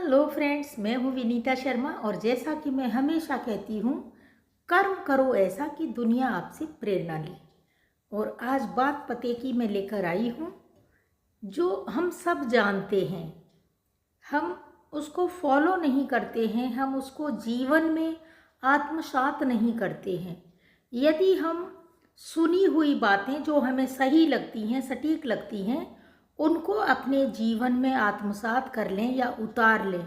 Hello friends, मैं हूँ विनीता शर्मा और जैसा कि मैं हमेशा कहती हूँ, कर्म करो ऐसा कि दुनिया आपसे प्रेरणा ले। और आज बात पते की मैं लेकर आई हूँ जो हम सब जानते हैं, हम उसको फॉलो नहीं करते हैं, हम उसको जीवन में आत्मसात नहीं करते हैं। यदि हम सुनी हुई बातें जो हमें सही लगती हैं, सटीक लगती हैं, उनको अपने जीवन में आत्मसात कर लें या उतार लें,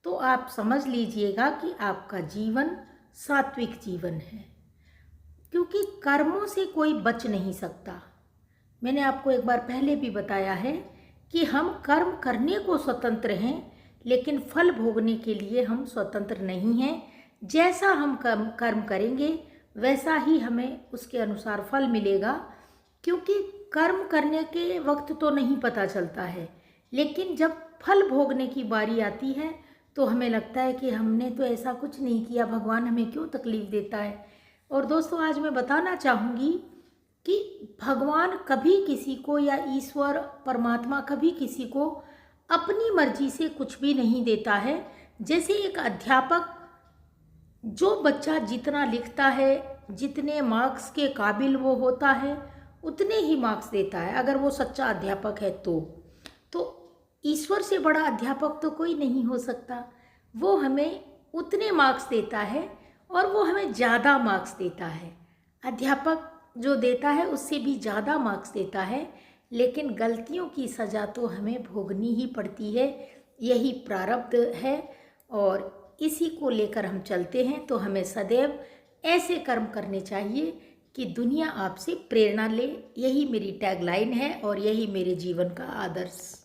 तो आप समझ लीजिएगा कि आपका जीवन सात्विक जीवन है। क्योंकि कर्मों से कोई बच नहीं सकता। मैंने आपको एक बार पहले भी बताया है कि हम कर्म करने को स्वतंत्र हैं, लेकिन फल भोगने के लिए हम स्वतंत्र नहीं हैं। जैसा हम कर्म करेंगे वैसा ही हमें उसके अनुसार फल मिलेगा। क्योंकि कर्म करने के वक्त तो नहीं पता चलता है, लेकिन जब फल भोगने की बारी आती है तो हमें लगता है कि हमने तो ऐसा कुछ नहीं किया, भगवान हमें क्यों तकलीफ़ देता है। और दोस्तों, आज मैं बताना चाहूँगी कि भगवान कभी किसी को या ईश्वर परमात्मा कभी किसी को अपनी मर्जी से कुछ भी नहीं देता है। जैसे एक अध्यापक, जो बच्चा जितना लिखता है, जितने मार्क्स के काबिल वो होता है, उतने ही मार्क्स देता है, अगर वो सच्चा अध्यापक है तो ईश्वर से बड़ा अध्यापक तो कोई नहीं हो सकता। वो हमें उतने मार्क्स देता है और वो हमें ज़्यादा मार्क्स देता है। अध्यापक जो देता है उससे भी ज़्यादा मार्क्स देता है, लेकिन गलतियों की सज़ा तो हमें भोगनी ही पड़ती है। यही प्रारब्ध है और इसी को लेकर हम चलते हैं। तो हमें सदैव ऐसे कर्म करने चाहिए कि दुनिया आपसे प्रेरणा ले। यही मेरी टैगलाइन है और यही मेरे जीवन का आदर्श।